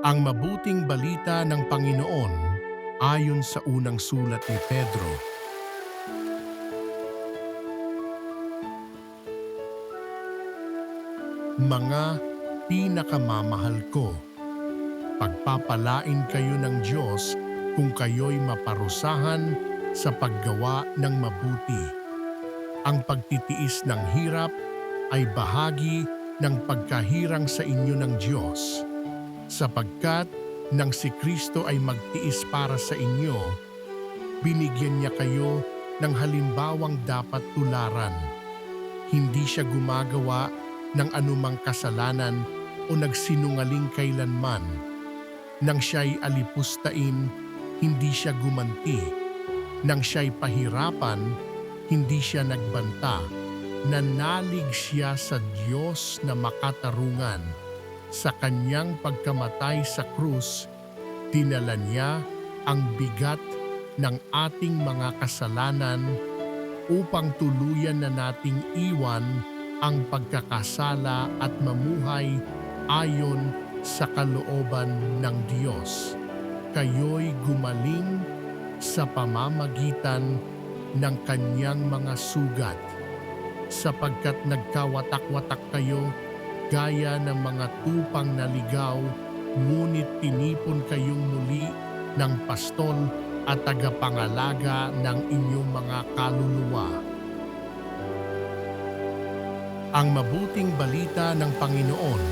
Ang mabuting balita ng Panginoon ayon sa unang sulat ni Pedro. Mga pinakamamahal ko, pagpapalain kayo ng Diyos kung kayo'y maparusahan sa paggawa ng mabuti. Ang pagtitiis ng hirap ay bahagi ng pagkahirang sa inyo ng Diyos, sapagkat nang si Kristo ay magtiis para sa inyo, binigyan niya kayo ng halimbawang dapat tularan. Hindi siya gumagawa ng anumang kasalanan o nagsinungaling kailanman. Nang siya'y alipustain, hindi siya gumanti. Nang siya'y pahirapan, hindi siya nagbanta. Nanalig siya sa Diyos na makatarungan. Sa kanyang pagkamatay sa krus, dinala niya ang bigat ng ating mga kasalanan upang tuluyan na nating iwan ang pagkakasala at mamuhay ayon sa kalooban ng Diyos. Kayo'y gumaling sa pamamagitan ng kanyang mga sugat, sapagkat nagkawatak-watak kayo gaya ng mga tupang naligaw, ngunit tinipon kayong muli ng pastol at tagapangalaga ng inyong mga kaluluwa. Ang mabuting balita ng Panginoon